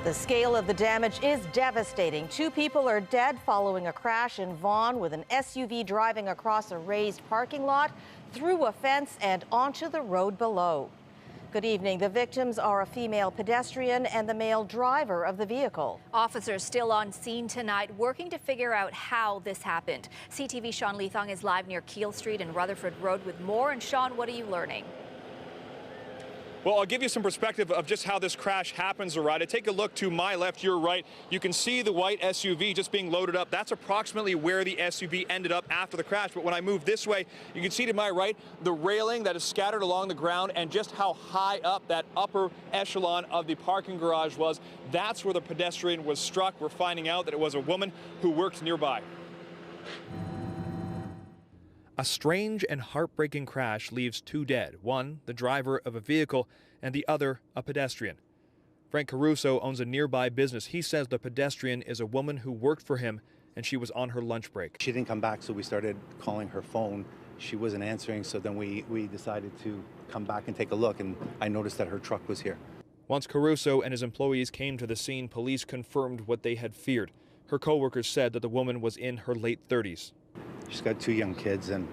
The scale of the damage is devastating. 2 people are dead following a crash in Vaughan with an SUV driving across a raised parking lot, through a fence and onto the road below. Good evening. The victims are a female pedestrian and the male driver of the vehicle. Officers still on scene tonight working to figure out how this happened. CTV's Sean Leithong is live near Keele Street and Rutherford Road with more. And Sean, what are you learning? Well, I'll give you some perspective of just how this crash happens, Arida. Take a look to my left, your right. You can see the white SUV just being loaded up. That's approximately where the SUV ended up after the crash. But when I move this way, you can see to my right the railing that is scattered along the ground and just how high up that upper echelon of the parking garage was. That's where the pedestrian was struck. We're finding out that it was a woman who worked nearby. A strange and heartbreaking crash leaves 2 dead. One, the driver of a vehicle, and the other, a pedestrian. Frank Caruso owns a nearby business. He says the pedestrian is a woman who worked for him, and she was on her lunch break. She didn't come back, so we started calling her phone. She wasn't answering, so then we decided to come back and take a look, and I noticed that her truck was here. Once Caruso and his employees came to the scene, police confirmed what they had feared. Her co-workers said that the woman was in her late 30s. She's got 2 young kids and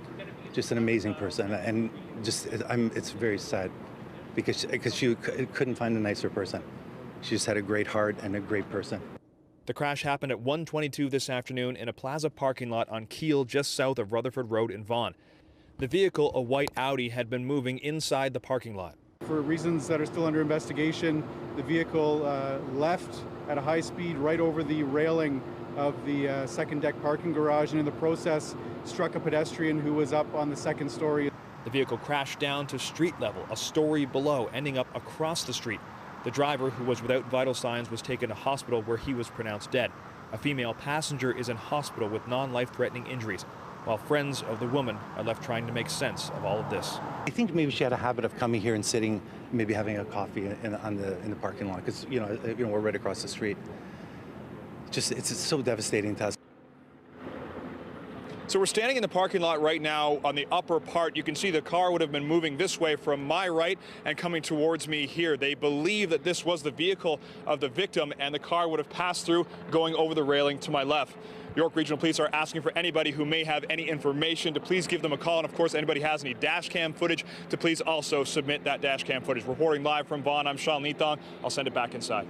just an amazing person, and it's very sad because she couldn't find a nicer person. She just had a great heart and a great person. The crash happened at 1:22 this afternoon in a plaza parking lot on Keele, just south of Rutherford Road in Vaughan. The vehicle, a white Audi, had been moving inside the parking lot. For reasons that are still under investigation, the vehicle left at a high speed right over the railing of the second deck parking garage, and in the process struck a pedestrian who was up on the 2nd story. The vehicle crashed down to street level, a story below, ending up across the street. The driver, who was without vital signs, was taken to hospital where he was pronounced dead. A female passenger is in hospital with non-life-threatening injuries, while friends of the woman are left trying to make sense of all of this. I think maybe she had a habit of coming here and sitting, maybe having a coffee in the parking lot, because you know we're right across the street. It's so devastating to us. So we're standing in the parking lot right now on the upper part. You can see the car would have been moving this way from my right and coming towards me here. They believe that this was the vehicle of the victim and the car would have passed through going over the railing to my left. York Regional Police are asking for anybody who may have any information to please give them a call. And of course, anybody has any dash cam footage to please also submit that dash cam footage. Reporting live from Vaughan, I'm Sean Leithong. I'll send it back inside.